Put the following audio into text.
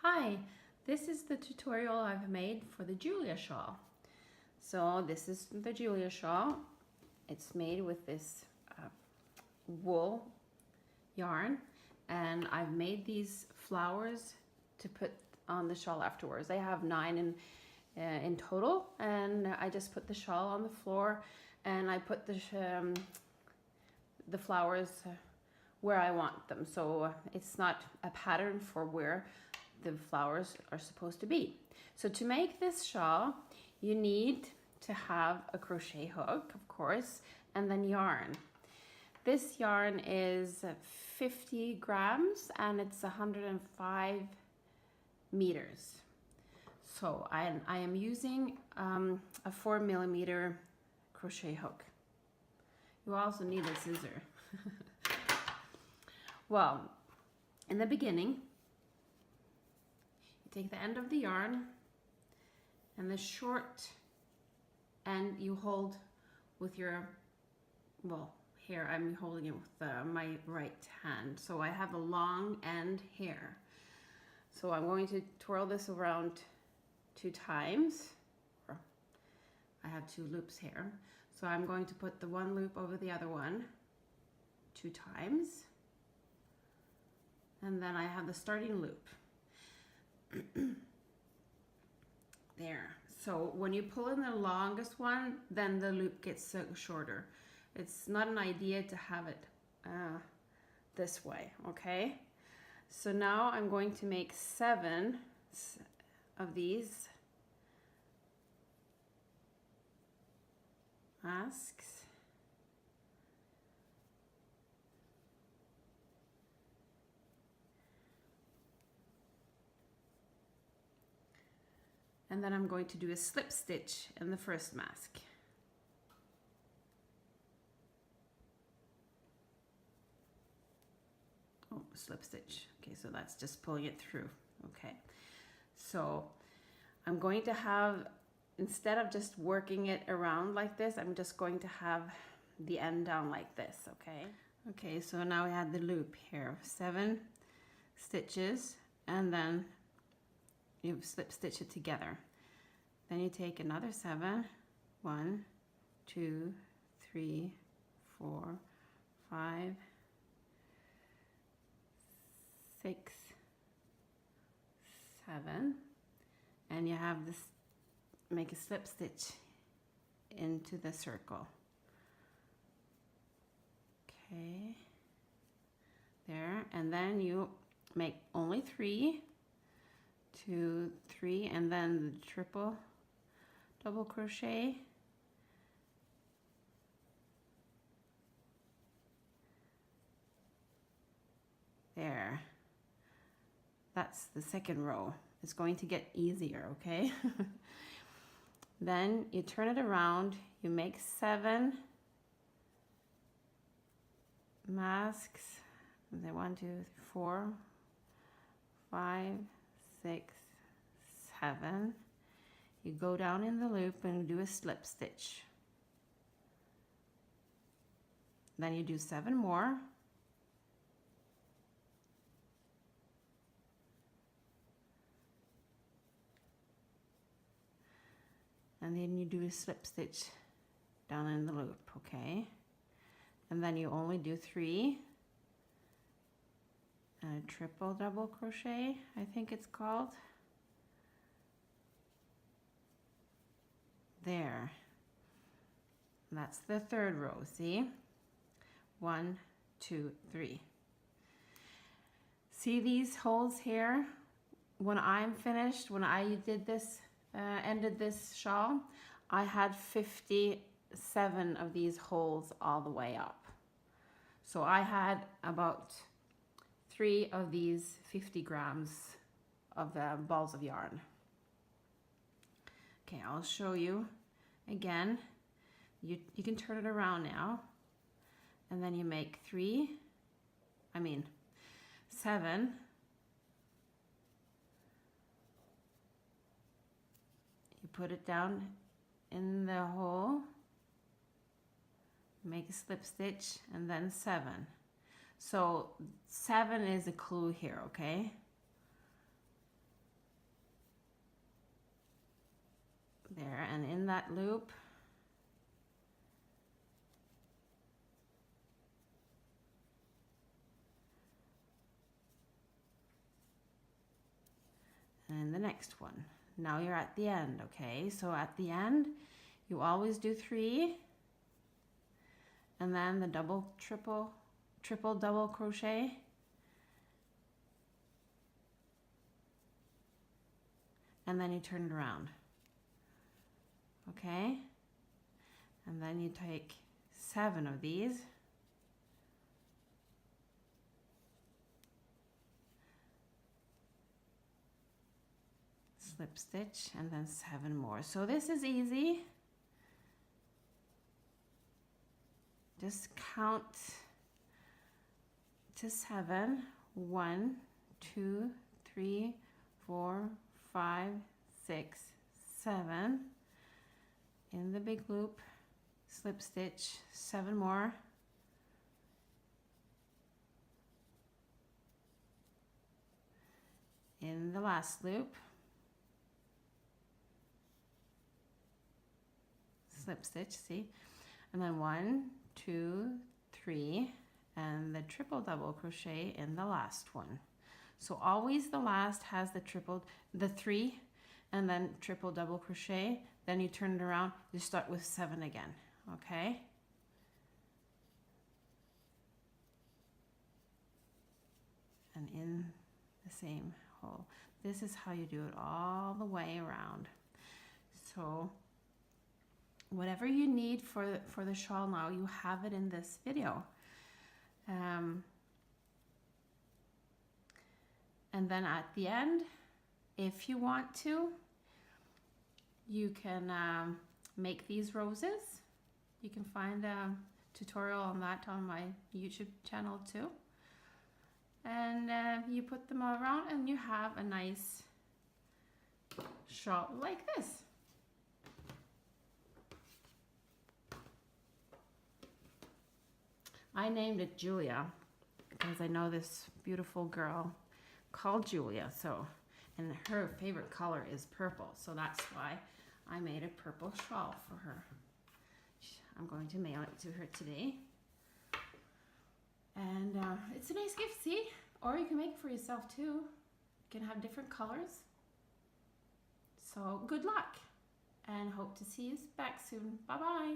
Hi, this is the tutorial I've made for the Julia Shawl. So this is the Julia Shawl. It's made with this wool yarn, and I've made these flowers to put on the shawl afterwards. I have 9 in total, and I just put the shawl on the floor and I put the flowers where I want them. So it's not a pattern for where the flowers are supposed to be. So to make this shawl, you need to have a crochet hook, of course, and then yarn. This yarn is 50 grams and it's 105 meters. So I am using a 4mm crochet hook. You also need a scissor. Well, in the beginning, take the end of the yarn and the short end you hold with your, well, here I'm holding it with my right hand. So I have a long end here. So I'm going to twirl this around 2 times. I have 2 loops here. So I'm going to put the one loop over the other one 2 times. And then I have the starting loop. There. So when you pull in the longest one, then the loop gets shorter. It's not an idea to have it this way, okay? So now I'm going to make 7 of these masks. And then I'm going to do a slip stitch in the first mask. Oh, slip stitch. Okay, so that's just pulling it through. Okay, so I'm going to have, instead of just working it around like this, I'm just going to have the end down like this, okay? Okay, so now we have the loop here, 7 stitches, and then you slip stitch it together. Then you take another 7, 1, 2, 3, 4, 5, 6, 7, and you have this, make a slip stitch into the circle. Okay, there, and then you make only 3, 2, 3, and then the triple double crochet, there. That's the second row. It's going to get easier, okay? Then you turn it around, you make 7 masks. 1, 2, 4, 5, 6, 7. You go down in the loop and do a slip stitch. Then you do 7 more. And then you do a slip stitch down in the loop, okay? And then you only do 3. And a triple double crochet, I think it's called. There. That's the third row, see? 1, 2, 3. See these holes here? When I'm finished, when I did this, ended this shawl, I had 57 of these holes all the way up. So I had about 3 of these 50 grams of the balls of yarn. Okay, I'll show you again. You can turn it around now, and then you make 7. You put it down in the hole, make a slip stitch, and then 7. So 7 is a clue here, okay? there, and in that loop and in the next one. Now you're at the end, okay? So at the end, you always do 3, and then the double, triple, double crochet, and then you turn it around, okay? And then you take 7 of these, slip stitch, and then 7 more. So this is easy. Just count to 7. 1, 2, 3, 4, 5, 6, 7. In the big loop, slip stitch, 7 more. In the last loop, slip stitch, see? And then 1, 2, 3, and the triple double crochet in the last one. So always the last has the 3, and then triple double crochet, then you turn it around, you start with 7 again, okay? And in the same hole. This is how you do it all the way around. So whatever you need for the shawl now, you have it in this video. And then at the end, if you want to, you can make these roses. You can find a tutorial on that on my YouTube channel too. And you put them all around and you have a nice shawl like this. I named it Julia because I know this beautiful girl called Julia, so, and her favorite color is purple, so that's why I made a purple shawl for her. I'm going to mail it to her today. And it's a nice gift, see? Or you can make it for yourself too. You can have different colors. So good luck and hope to see you back soon. Bye-bye.